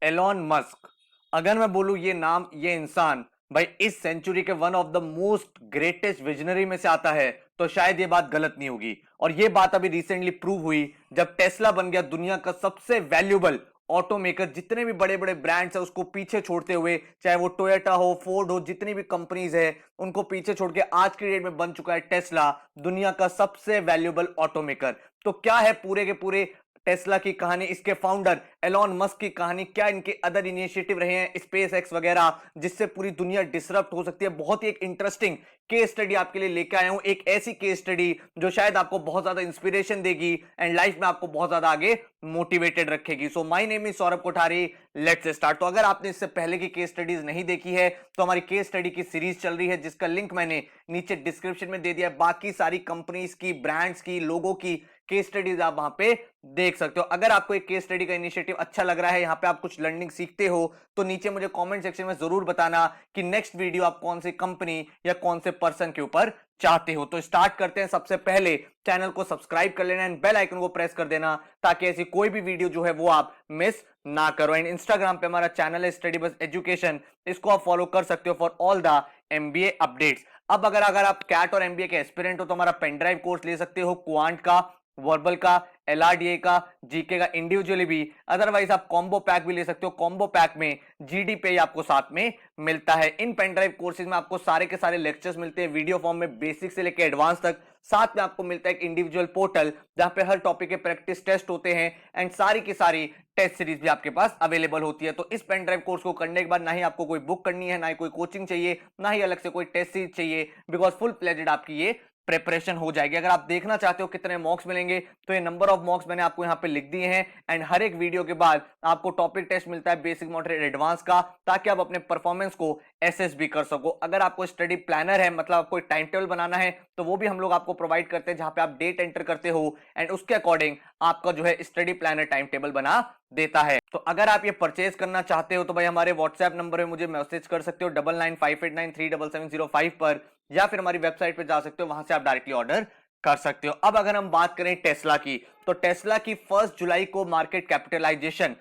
Elon Musk. अगर मैं बोलूं ये नाम, ये इंसान भाई इस सेंचुरी के one of the most greatest visionary में से आता है, तो शायद ये बात गलत नहीं होगी। और ये बात अभी रिसेंटली प्रूव हुई जब टेस्ला बन गया दुनिया का सबसे वैल्यूबल ऑटोमेकर। जितने भी बड़े बड़े ब्रांड्स है उसको पीछे छोड़ते हुए, चाहे वो टोयोटा हो, फोर्ड हो, जितनी भी कंपनीज है उनको पीछे छोड़ के आज की डेट में बन चुका है टेस्ला दुनिया का सबसे वैल्यूबल ऑटोमेकर। तो क्या है पूरे के पूरे टेस्ला की कहानी, इसके फाउंडर एलॉन मस्क की कहानी, क्या इनके अदर इनिशिएटिव रहे हैं स्पेस एक्स वगैरह जिससे पूरी दुनिया डिसरप्ट हो सकती है। बहुत ही एक इंटरेस्टिंग केस स्टडी आपके लिए लेके आया हूं, एक ऐसी केस स्टडी जो शायद आपको बहुत ज्यादा इंस्पिरेशन देगी एंड लाइफ में आपको बहुत ज्यादा आगे मोटिवेटेड रखेगी। So my name is Saurabh Kothari, let's start. तो अगर आपने इससे पहले की केस स्टडीज नहीं देखी है तो हमारी केस स्टडी की सीरीज चल रही है जिसका लिंक मैंने नीचे डिस्क्रिप्शन में दे दिया है। बाकी सारी कंपनीज की, ब्रांड्स की, लोगों की केस स्टडीज आप वहां पे देख सकते हो। अगर आपको एक केस स्टडी का इनिशिएटिव अच्छा लग रहा है, यहां पे आप कुछ लर्निंग सीखते हो, तो नीचे मुझे कमेंट सेक्शन में जरूर बताना कि नेक्स्ट वीडियो आप कौन सी कंपनी या कौन से पर्सन के ऊपर चाहते हो। तो स्टार्ट करते हैं। सबसे पहले चैनल को सब्सक्राइब कर लेना एंड बेल आइकन को प्रेस कर देना ताकि ऐसी कोई भी वीडियो जो है वो आप मिस ना करो। एंड इंस्टाग्राम पे हमारा चैनल है स्टडी बस एजुकेशन, इसको आप फॉलो कर सकते हो for all the MBA updates. अब अगर आप कैट और एमबीए के एस्पिरेंट हो तो हमारा पेनड्राइव कोर्स ले सकते हो, क्वांट का, वर्बल का, एलआरडीए का, जीके का इंडिविजुअली भी। अदरवाइज आप कॉम्बो पैक भी ले सकते हो। कॉम्बो पैक में जीडी पे आपको साथ में मिलता है। इन पेनड्राइव कोर्सेज में आपको सारे के सारे लेक्चर्स मिलते हैं वीडियो फॉर्म में, बेसिक से लेकर एडवांस तक। साथ में आपको मिलता है एक इंडिविजुअल पोर्टल जहां पे हर टॉपिक के प्रैक्टिस टेस्ट होते हैं एंड सारी की सारी टेस्ट सीरीज भी आपके पास अवेलेबल होती है। तो इस पेनड्राइव कोर्स को करने के बाद ना ही आपको कोई बुक करनी है, ना ही कोई कोचिंग चाहिए, ना ही अलग से कोई टेस्ट सीरीज चाहिए, बिकॉज फुल प्लेजेड आपकी ये प्रिपरेशन हो जाएगी। अगर आप देखना चाहते हो कितने मॉक्स मिलेंगे तो ये नंबर ऑफ मॉक्स मैंने आपको यहां पे लिख दिए हैं एंड हर एक वीडियो के बाद आपको टॉपिक टेस्ट मिलता है बेसिक, मॉडरेट, एडवांस का, ताकि आप अपने परफॉर्मेंस को एसेस भी कर सको। अगर आपको स्टडी प्लानर है, मतलब आपको टाइम टेबल बनाना है, तो वो भी हम लोग आपको प्रोवाइड करते हैं जहां पे आप डेट एंटर करते हो एंड उसके अकॉर्डिंग आपका जो है स्टडी प्लानर टाइम टेबल बना देता है। तो अगर आप ये परचेज करना चाहते हो तो भाई हमारे व्हाट्सएप नंबर पे मुझे मैसेज कर सकते हो 9958937705 पर, या फिर हमारी वेबसाइट पे जा सकते हो, वहां से आप डायरेक्टली ऑर्डर कर सकते हो। अब अगर हम बात करें टेस्ला की, तो टेस्ला की 1 जुलाई को मार्केट कैपिटलाइजेशन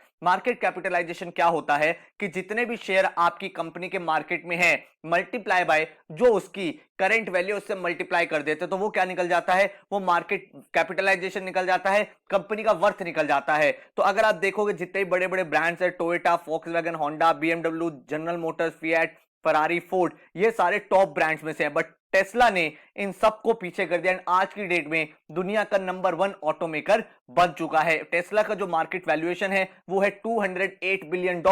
क्या होता है कि जितने भी शेयर आपकी कंपनी के मार्केट में है मल्टीप्लाई बाय जो उसकी करंट वैल्यू, उससे मल्टीप्लाई कर देते, तो वो क्या निकल जाता है, वो मार्केट कैपिटलाइजेशन निकल जाता है, कंपनी का वर्थ निकल जाता है। तो अगर आप देखोगे जितने भी बड़े बड़े ब्रांड्स है, Toyota, Volkswagen, Honda, BMW, general Motors, fiat, Ferrari, Ford, ये सारे टॉप ब्रांड्स में से है, बट टेस्ला ने इन सबको पीछे कर दिया एंड आज की डेट में दुनिया का नंबर 1 ऑटोमेकर बन चुका है। टेस्ला का जो मार्केट वैल्यूएशन है वो है $208 बिलियन,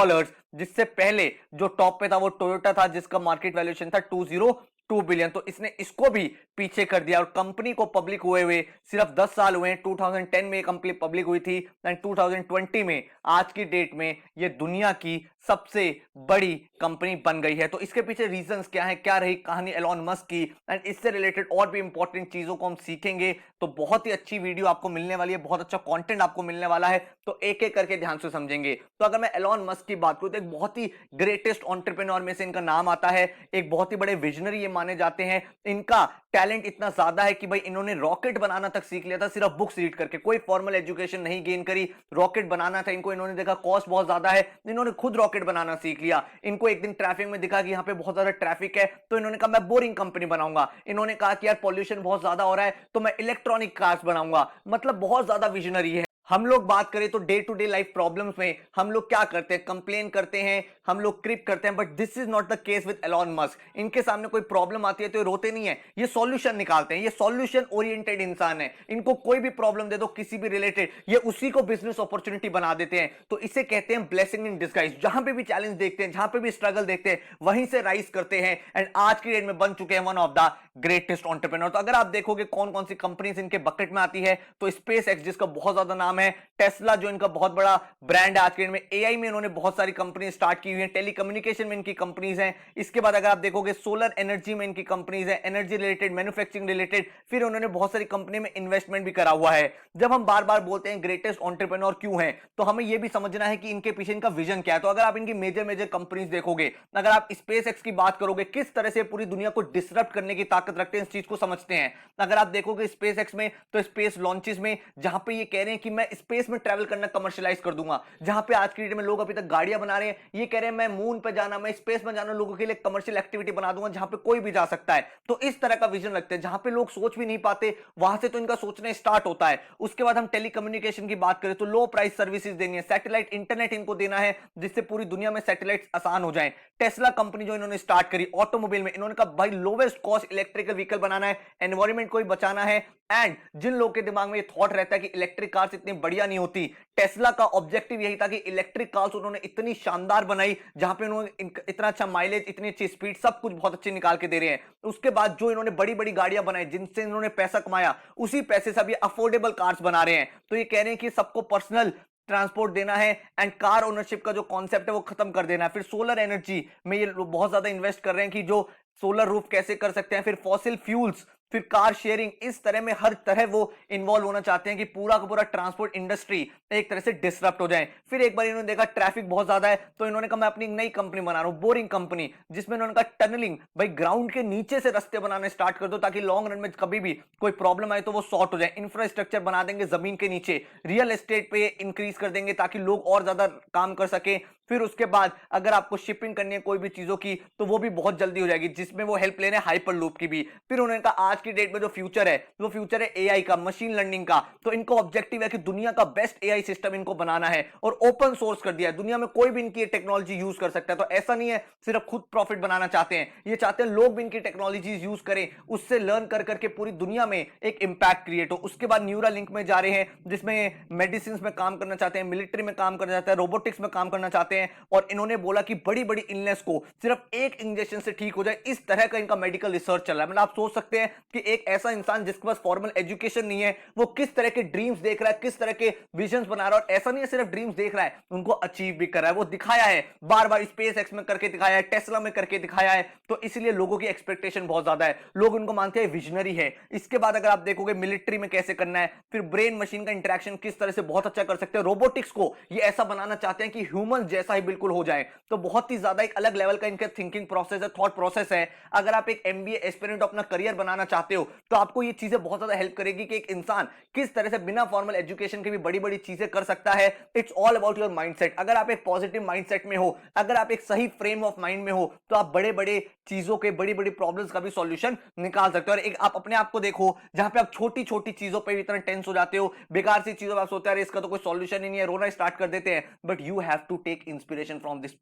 जिससे पहले जो टॉप पे था वो टोयोटा था जिसका मार्केट वैल्यूएशन था 202 बिलियन। तो इसने इसको भी पीछे कर दिया और कंपनी को पब्लिक हुए सिर्फ 10 साल हुए हैं। 2010 में कंपनी पब्लिक हुई थी एंड 2020 में आज की डेट में ये दुनिया की सबसे बड़ी कंपनी बन गई है। तो इसके पीछे रीजंस क्या है, क्या रही कहानी एलॉन मस्क की, एंड इससे रिलेटेड और भी इंपॉर्टेंट चीजों को हम सीखेंगे। तो बहुत ही अच्छी वीडियो आपको मिलने वाली है, बहुत अच्छा कंटेंट आपको मिलने वाला है, तो एक एक करके ध्यान से समझेंगे। तो अगर मैं एलॉन मस्क की बात करूं तो एक बहुत ही ग्रेटेस्ट एंटरप्रेन्योर में से इनका नाम आता है, एक बहुत ही बड़े विजनरी ये माने जाते हैं। इनका टैलेंट इतना ज्यादा है कि भाई इन्होंने रॉकेट बनाना तक सीख लिया था सिर्फ बुक्स रीड करके, कोई फॉर्मल एजुकेशन नहीं गेन करी। रॉकेट बनाना था इनको, इन्होंने देखा कॉस्ट बहुत ज्यादा है, इन्होंने खुद रॉकेट बनाना सीख लिया। इनको एक दिन ट्रैफिक में दिखा कि यहाँ पे बहुत ज्यादा ट्रैफिक है, तो इन्होंने कहा मैं बोरिंग कंपनी बनाऊंगा। इन्होंने कहा कि यार पॉल्यूशन बहुत ज्यादा हो रहा है तो मैं इलेक्ट्रॉनिक कार्स बनाऊंगा। मतलब बहुत ज्यादा विजनरी है। हम लोग बात करें तो day to day life problems में हम लोग क्या करते हैं, कंप्लेन करते हैं, हम लोग क्रिप करते हैं, but this is not the case with Elon Musk. इनके सामने कोई प्रॉब्लम आती है तो ये रोते नहीं है, ये सॉल्यूशन निकालते हैं। ये सॉल्यूशन ओरिएंटेड इंसान है, इनको कोई भी प्रॉब्लम दे दो किसी भी रिलेटेड, ये उसी को बिजनेस अपॉर्चुनिटी बना देते हैं। तो इसे कहते हैं ब्लेसिंग इन डिस्गाइज। जहां पे भी चैलेंज देखते हैं, जहां पे भी स्ट्रगल देखते हैं, वहीं से राइज करते हैं एंड आज की डेट में बन चुके हैं one of the greatest entrepreneur. तो अगर आप देखोगे कौन कौन सी कंपनीज इनके बकेट में आती है, तो स्पेस एक्स जिसका बहुत ज्यादा नाम है, टेस्ला जो इनका बहुत बड़ा ब्रांड है आज के दिन में, एआई में इन्होंने बहुत सारी कंपनी स्टार्ट की हुई है, टेलीकम्युनिकेशन में इनकी कंपनीज हैं। इसके बाद अगर आप देखोगे सोलर एनर्जी में इनकी कंपनीज हैं, एनर्जी रिलेटेड, मैन्युफैक्चरिंग रिलेटेड, फिर उन्होंने बहुत सारी कंपनी में इन्वेस्टमेंट भी करा हुआ है। जब हम बार बार बोलते हैं ग्रेटेस्ट एंटरप्रेन्योर क्यों है, तो हमें यह भी समझना है कि इनके पीछे इनका विजन क्या है। तो अगर आप इनकी मेजर मेजर कंपनीज देखोगे, अगर आप स्पेस एक्स की बात करोगे, किस तरह से पूरी दुनिया को डिसरप्ट करने की ताकत ताकत रखते हैं, इस चीज को समझते हैं। अगर आप देखोगे स्पेस एक्स में, तो स्पेस लॉन्चेस में जहां पे ये कह रहे हैं कि मैं स्पेस में ट्रैवल करना कमर्शियलाइज कर दूंगा, जहां पे आज की डेट में लोग अभी तक गाड़ियां बना रहे हैं, ये कह रहे हैं मैं मून पे जाना, मैं स्पेस में जाना लोगों के लिए कमर्शियल एक्टिविटी बना दूंगा जहां पे कोई भी जा सकता है। तो इस तरह का विजन रखते हैं, जहां पे लोग सोच भी नहीं पाते वहां से तो इनका सोचना स्टार्ट होता है। उसके बाद हम टेलीकम्युनिकेशन की बात करें तो लो प्राइस सर्विसेज देनी है, सैटेलाइट इंटरनेट इनको देना है जिससे पूरी दुनिया में सैटेलाइट आसान हो जाए। टेस्ला कंपनी जो इन्होंने स्टार्ट करी ऑटोमोबाइल में, इन्होंने कहा भाई लोवेस्ट कॉस्ट इलेक्ट्रिकल व्हीकल बनाना है, एनवायरमेंट को भी बचाना है। एंड जिन लोगों के दिमाग में ये थॉट रहता है कि इलेक्ट्रिक कार्स इतनी बढ़िया नहीं होती, टेस्ला का ऑब्जेक्टिव यही था कि इलेक्ट्रिक कार्स उन्होंने इतनी शानदार बनाई जहां पे उन्होंने इतना अच्छा माइलेज, इतनी अच्छी स्पीड, सब कुछ बहुत अच्छे निकाल के दे रहे हैं। उसके बाद जो इन्होंने बड़ी बड़ी गाड़ियां बनाई जिनसे इन्होंने पैसा कमाया, उसी पैसे से अब ये अफोर्डेबल कार्स बना रहे हैं। तो ये कह रहे हैं कि सबको पर्सनल ट्रांसपोर्ट देना है एंड कार ओनरशिप का जो कॉन्सेप्ट है वो खत्म कर देना है। फिर सोलर एनर्जी में ये बहुत ज्यादा इन्वेस्ट कर रहे हैं कि जो सोलर रूफ कैसे कर सकते हैं, फिर फॉसिल फ्यूल्स, फिर कार शेयरिंग, इस तरह में हर तरह वो इन्वॉल्व होना चाहते हैं कि पूरा का पूरा ट्रांसपोर्ट इंडस्ट्री एक तरह से डिसरप्ट हो जाए। फिर एक बार इन्होंने देखा ट्रैफिक बहुत ज्यादा है तो इन्होंने कहा मैं अपनी नई कंपनी बना रहा हूं, बोरिंग कंपनी, जिसमें इन्होंने कहा टनलिंग, भाई ग्राउंड के नीचे से रास्ते बनाने स्टार्ट कर दो ताकि लॉन्ग रन में कभी भी कोई प्रॉब्लम आए तो वो सॉर्ट हो जाए। इंफ्रास्ट्रक्चर बना देंगे जमीन के नीचे, रियल एस्टेट पे इंक्रीज कर देंगे ताकि लोग और ज्यादा काम कर सके। फिर उसके बाद अगर आपको शिपिंग करनी है कोई भी चीजों की तो वो भी बहुत जल्दी हो जाएगी, जिसमें वो हेल्प ले रहे हैं हाइपरलूप की भी। फिर उन्होंने कहा आज की डेट में जो फ्यूचर है वो फ्यूचर है एआई का, मशीन लर्निंग का। तो इनका ऑब्जेक्टिव है कि दुनिया का बेस्ट एआई सिस्टम इनको बनाना है और ओपन सोर्स कर दिया है, दुनिया में कोई भी इनकी टेक्नोलॉजी यूज कर सकता है। तो ऐसा नहीं है सिर्फ खुद प्रॉफिट बनाना चाहते हैं, ये चाहते हैं लोग भी इनकी टेक्नोलॉजी यूज करें, उससे लर्न कर करके पूरी दुनिया में एक इंपैक्ट क्रिएट हो। उसके बाद न्यूरा लिंक में जा रहे हैं जिसमें मेडिसिन में काम करना चाहते हैं, मिलिट्री में काम करना चाहते हैं, रोबोटिक्स में काम करना चाहते हैं। और इन्होंने बोला कि बड़ी बड़ी इलनेस को सिर्फ एक इंजेक्शन से ठीक हो जाए, इस तरह का इनका मेडिकल रिसर्च चल रहा है। मतलब आप सोच सकते हैं कि एक ऐसा इंसान जिसके पास फॉर्मल एजुकेशन नहीं है वो किस तरह के ड्रीम्स देख रहा है, किस तरह के विजन्स बना रहा है। और ऐसा नहीं है सिर्फ ड्रीम्स देख रहा है, उनको अचीव भी कर रहा है। वो दिखाया है बार बार, स्पेस एक्स में करके दिखाया है, टेस्ला में करके दिखाया है। तो इसलिए लोगों की एक्सपेक्टेशन बहुत ज्यादा है, लोग उनको मानते हैं विजनरी है। इसके बाद अगर आप देखोगे मिलिट्री में कैसे करना है, फिर ब्रेन मशीन का इंटरेक्शन किस तरह से बहुत अच्छा कर सकते हैं। रोबोटिक्स को ये ऐसा बनाना चाहते हैं कि ह्यूमन जैसा ही बिल्कुल हो जाए। तो बहुत ही ज्यादा एक अलग लेवल का इनका थिंकिंग प्रोसेस है, थॉट प्रोसेस है। अगर आप एक एमबीए एस्पिरेंट अपना करियर बनाना चाहते हो तो आपको ये चीजें बहुत ज्यादा हेल्प करेगी कि एक इंसान किस तरह से बिना फॉर्मल एजुकेशन के भी बड़ी बड़ी चीजें कर सकता है। It's all about your mindset. अगर आप एक पॉजिटिव माइंडसेट में हो, अगर आप एक सही फ्रेम ऑफ माइंड में हो, तो आप बड़े बड़े चीजों के, बड़ी बड़ी प्रॉब्लम्स का भी सॉल्यूशन निकाल सकते हो। और एक आप अपने आप को देखो जहां पे आप छोटी छोटी चीजों पे भी इतना टेंस हो जाते हो, बेकार सी चीजों पे आप सोचते हैं इसका तो कोई सॉल्यूशन ही नहीं है, रोना स्टार्ट कर देते हैं। But you have to take inspiration from this.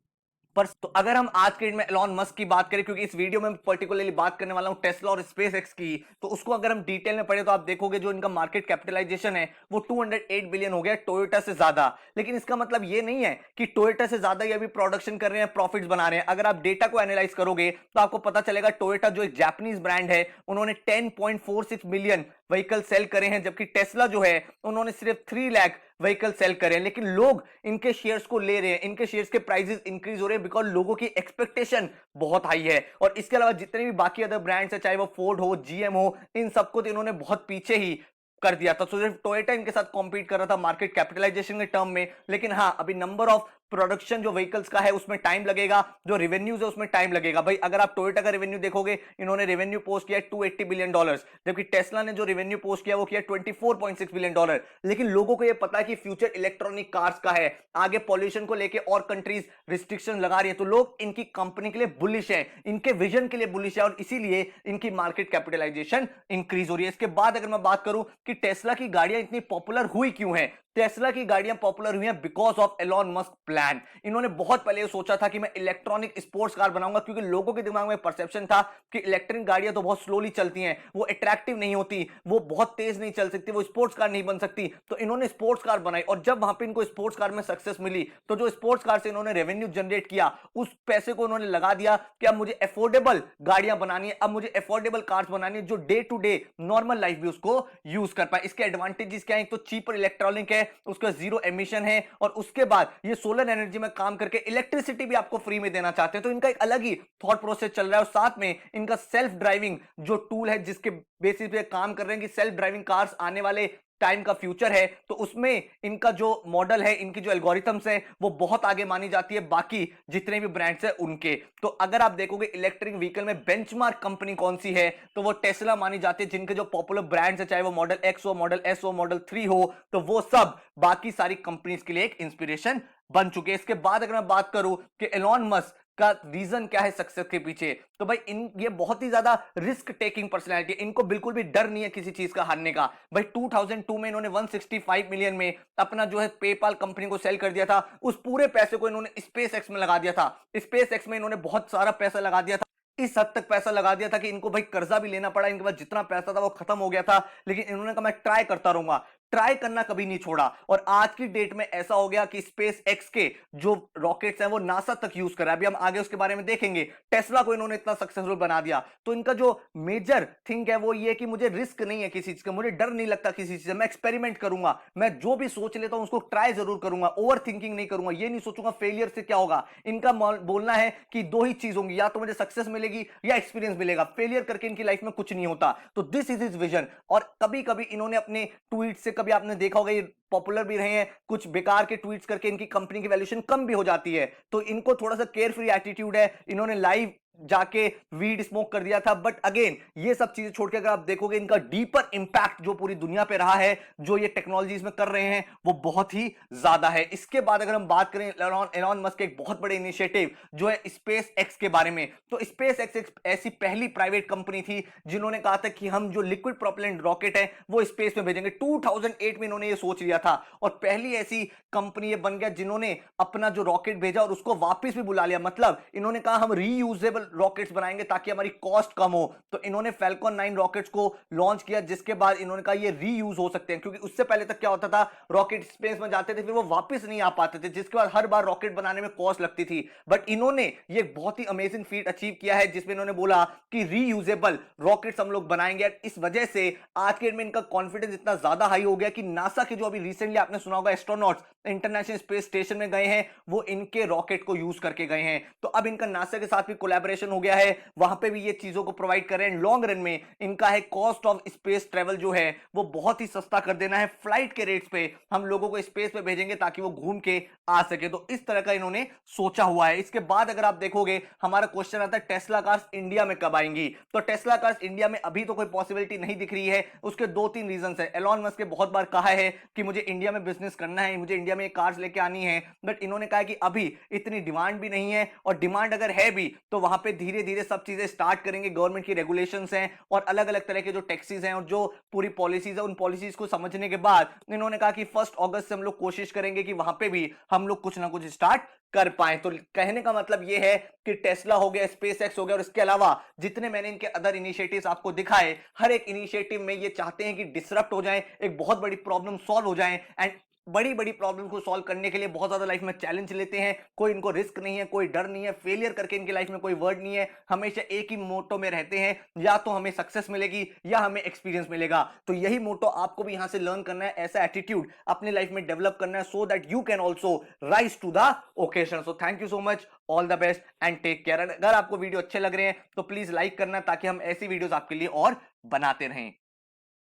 पर तो अगर हम आज के डेट में एलॉन मस्क की बात करें, क्योंकि इस वीडियो में पर्टिकुलरली बात करने वाला हूं टेस्ला और स्पेस एक्स की, तो उसको अगर हम डिटेल में पढ़े तो आप देखोगे जो इनका मार्केट कैपिटलाइजेशन है वो 208 बिलियन हो गया, टोयोटा से ज्यादा। लेकिन इसका मतलब ये नहीं है कि टोयोटा से ज्यादा ये अभी प्रोडक्शन कर रहे हैं, प्रॉफिट्स बना रहे हैं। अगर आप डेटा को एनालाइज करोगे तो आपको पता चलेगा टोयोटा जो एक जापानीज ब्रांड है उन्होंने 10.46 मिलियन व्हीकल सेल करे हैं, जबकि टेस्ला जो है उन्होंने सिर्फ 3 लाख व्हीकल सेल करे हैं। लेकिन लोग इनके शेयर्स को ले रहे हैं, इनके शेयर्स के प्राइसेस इंक्रीज हो रहे हैं बिकॉज लोगों की एक्सपेक्टेशन बहुत हाई है। और इसके अलावा जितने भी बाकी अदर ब्रांड्स है, चाहे वो फोर्ड हो, जीएम हो, इन सबको तो इन्होंने बहुत पीछे ही कर दिया था। तो सिर्फ टोयोटा इनके साथ कॉम्पीट कर रहा था मार्केट कैपिटलाइजेशन के टर्म में। लेकिन हाँ, अभी नंबर ऑफ प्रोडक्शन जो व्हीकल्स का है उसमें टाइम लगेगा, जो रेवेन्यूज है उसमें टाइम लगेगा। भाई अगर आप टोयोटा का रेवेन्यू देखोगे, इन्होंने रेवेन्यू पोस्ट किया $280 बिलियन, जबकि टेस्ला ने जो रेवेन्यू पोस्ट किया वो किया $24.6 बिलियन। लेकिन लोगों को ये पता है कि फ्यूचर इलेक्ट्रॉनिक कार्स का है, आगे पॉल्यूशन को लेके और कंट्रीज रिस्ट्रिक्शन लगा रही है, तो लोग इनकी कंपनी के लिए बुलिश है, इनके विजन के लिए बुलिश है, और इसीलिए इनकी मार्केट कैपिटलाइजेशन इंक्रीज हो रही है। इसके बाद अगर मैं बात करूं कि टेस्ला की गाड़ियां इतनी पॉपुलर हुई क्यों है, टेस्ला की गाड़ियां पॉपुलर हुई हैं because of Elon Musk plan. इन्होंने बहुत पहले सोचा था कि मैं इलेक्ट्रॉनिक स्पोर्ट्स कार बनाऊंगा, क्योंकि लोगों के दिमाग में परसेप्शन था कि इलेक्ट्रिक गाड़ियां तो बहुत स्लोली चलती हैं, वो अट्रैक्टिव नहीं होती, वो बहुत तेज नहीं चल सकती, वो स्पोर्ट्स कार नहीं बन सकती। तो इन्होंने स्पोर्ट्स कार बनाई, और जब वहां पे इनको स्पोर्ट्स कार में सक्सेस मिली तो जो स्पोर्ट्स कार से इन्होंने रेवेन्यू जनरेट किया उस पैसे को उन्होंने लगा दिया कि अब मुझे अफोर्डेबल गाड़ियां बनानी है, अब मुझे अफोर्डेबल कार्स बनानी है जो day to day normal life भी उसको यूज कर पाए। इसके एडवांटेजेस क्या है, तो चीपर इलेक्ट्रॉनिक है, उसका जीरो एमिशन है, और उसके बाद ये सोलर एनर्जी में काम करके इलेक्ट्रिसिटी भी आपको फ्री में देना चाहते हैं। तो इनका एक अलग ही थॉट प्रोसेस चल रहा है। और साथ में इनका सेल्फ ड्राइविंग जो टूल है जिसके बेसिस पे काम कर रहे हैं कि सेल्फ ड्राइविंग कार्स आने वाले टाइम का फ्यूचर है, तो उसमें इनका जो मॉडल है, इनकी जो एल्गोरिथम्स है, वो बहुत आगे मानी जाती है बाकी जितने भी ब्रांड्स है उनके। तो अगर आप देखोगे इलेक्ट्रिक व्हीकल में बेंचमार्क कंपनी कौन सी है, तो वो टेस्ला मानी जाती है, जिनके जो पॉपुलर ब्रांड्स है, चाहे वो मॉडल एक्स हो, मॉडल एस हो, मॉडल 3 हो, तो वो सब बाकी सारी कंपनीज के लिए एक इंस्पिरेशन बन चुके हैं। इसके बाद अगर मैं बात करूं कि एलॉन मस्क का रीजन क्या है सक्सेस के पीछे, तो भाई ये बहुत ही ज्यादा रिस्क टेकिंग पर्सनैलिटी, इनको बिल्कुल भी डर नहीं है किसी चीज का हारने का। भाई 2002 में इन्होंने 165 मिलियन में अपना जो है पेपाल कंपनी को सेल कर दिया था। उस पूरे पैसे को इन्होंने स्पेस एक्स में लगा दिया था। स्पेस एक्स में इन्होंने बहुत सारा पैसा लगा दिया था, इस हद तक पैसा लगा दिया था कि इनको भाई कर्जा भी लेना पड़ा, इनके पास जितना पैसा था वो खत्म हो गया था, लेकिन इन्होंने कहा मैं ट्राई करता रहूंगा, ट्राई करना कभी नहीं छोड़ा। और आज की डेट में ऐसा हो गया कि स्पेस एक्स के जो रॉकेट्स हैं वो नासा तक यूज कर रहा है। अभी हम आगे उसके बारे में देखेंगे। टेस्ला को इन्होंने इतना सक्सेसफुल बना दिया। तो इनका जो मेजर थिंग है वो ये कि मुझे रिस्क नहीं है किसी चीज का, मुझे डर नहीं लगता किसी चीज से, मैं एक्सपेरिमेंट करूंगा, मैं जो भी सोच लेता हूं उसको ट्राई जरूर करूंगा, ओवर थिंकिंग नहीं करूंगा, ये नहीं सोचूंगा फेलियर से क्या होगा। इनका बोलना है कि दो ही चीज होंगी, या तो मुझे सक्सेस मिलेगी या एक्सपीरियंस मिलेगा, फेलियर करके इनकी लाइफ में कुछ नहीं होता। तो दिस इज हिज विजन। और कभी कभी इन्होंने अपने ट्वीट से, कभी आपने देखा होगा, ये पॉपुलर भी रहे हैं, कुछ बेकार के ट्वीट्स करके इनकी कंपनी की वैल्यूएशन कम भी हो जाती है। तो इनको थोड़ा सा केयर फ्री एटीट्यूड है। इन्होंने लाइव जाके वीड स्मोक कर दिया था। बट अगेन ये सब चीजें छोड़ के अगर आप देखोगे, इनका डीपर इंपैक्ट जो पूरी दुनिया पे रहा है, जो ये टेक्नोलॉजीज में कर रहे हैं, वो बहुत ही ज्यादा है। इसके बाद अगर हम बात करें एलॉन मस्क के एक बहुत बड़े इनिशिएटिव जो है स्पेस एक्स के बारे में, तो स्पेस एक्स एक ऐसी पहली प्राइवेट कंपनी थी जिन्होंने कहा था कि हम जो लिक्विड प्रोपेलेंट रॉकेट है वो स्पेस में भेजेंगे। 2008 में इन्होंने ये सोच लिया था, और पहली ऐसी कंपनी ये बन गया जिन्होंने अपना जो रॉकेट भेजा और उसको वापस भी बुला लिया। मतलब इन्होंने कहा हम रीयूजेबल रॉकेट्स बनाएंगे ताकि हमारी कॉस्ट कम हो। तो इन्होंने फैल्कन 9 रॉकेट्स को लॉन्च किया, जिसके बाद इन्होंने कहा ये रीयूज हो सकते हैं, क्योंकि उससे पहले तक क्या होता था, रॉकेट स्पेस में जाते थे फिर वो वापस नहीं आ पाते थे, जिसके बाद हर बार रॉकेट बनाने में कॉस्ट लगती थी। बट इन्होंने ये बहुत ही अमेजिंग फीट अचीव किया है, जिसमें इन्होंने बोला कि रीयूजेबल रॉकेट्स हम लोग बनाएंगे। इस वजह से आज के डेट में इनका कॉन्फिडेंस इतना ज्यादा हाई हो गया कि नासा के जो अभी रिसेंटली आपने सुना होगा एस्ट्रोनॉट्स इंटरनेशनल स्पेस स्टेशन में गए हैं, वो इनके रॉकेट को यूज करके गए हैं। तो अब इनका नासा के साथ भी कोलैबोरेशन हो गया है, वहां पे भी ये चीजों को प्रोवाइड कर रहे हैं। लॉन्ग रन में इनका है कॉस्ट ऑफ स्पेस ट्रेवल जो है वो बहुत ही सस्ता कर देना है। फ्लाइट के रेट्स पे हम लोगों को स्पेस पे भेजेंगे ताकि वो घूम के आ सके। तो इस तरह का इन्होंने सोचा हुआ है। इसके बाद अगर आप देखोगे, हमारा क्वेश्चन आता है टेस्ला कार्स इंडिया में कब आएंगी। तो टेस्ला कार्स इंडिया में अभी तो कोई पॉसिबिलिटी नहीं दिख रही है। उसके दो तीन रीजन है। एलॉन मस्क ने बहुत बार कहा है कि मुझे इंडिया में बिजनेस करना है, मुझे इंडिया में कार्स लेके आनी है, बट इन्होंने कहा कि अभी इतनी डिमांड भी नहीं है, और डिमांड अगर है भी तो वहां पे धीरे धीरे सब चीजें स्टार्ट करेंगे। गवर्नमेंट की रेगुलेशंस हैं और अलग अलग तरह के जो टैक्सेस हैं और जो पूरी पॉलिसीज है, उन पॉलिसीज को समझने के बाद इन्होंने कहा कि 1 अगस्त से हम लोग कोशिश करेंगे कि वहां पे भी हम लोग कुछ ना कुछ स्टार्ट कर पाए। तो कहने का मतलब यह है कि टेस्ला हो गया, स्पेस एक्स हो गया, और इसके अलावा जितने मैंने इनके अदर इनिशिएटिव्स आपको दिखाए, हर एक इनिशिएटिव में ये चाहते हैं कि डिसरप्ट हो जाए, एक बहुत बड़ी प्रॉब्लम सॉल्व हो जाए। एंड बड़ी बड़ी प्रॉब्लम को सॉल्व करने के लिए बहुत ज्यादा लाइफ में चैलेंज लेते हैं। कोई इनको रिस्क नहीं है, कोई डर नहीं है, फेलियर करके इनकी लाइफ में कोई वर्ड नहीं है। हमेशा एक ही मोटो में रहते हैं, या तो हमें सक्सेस मिलेगी या हमें एक्सपीरियंस मिलेगा। तो यही मोटो आपको भी यहां से लर्न करना है, ऐसा एटीट्यूड अपनी लाइफ में डेवलप करना है, so that you can also rise to the occasion. So thank you so much, all the best and take care. अगर आपको वीडियो अच्छे लग रहे हैं तो प्लीज लाइक करना, ताकि हम ऐसी वीडियोस आपके लिए और बनाते रहें।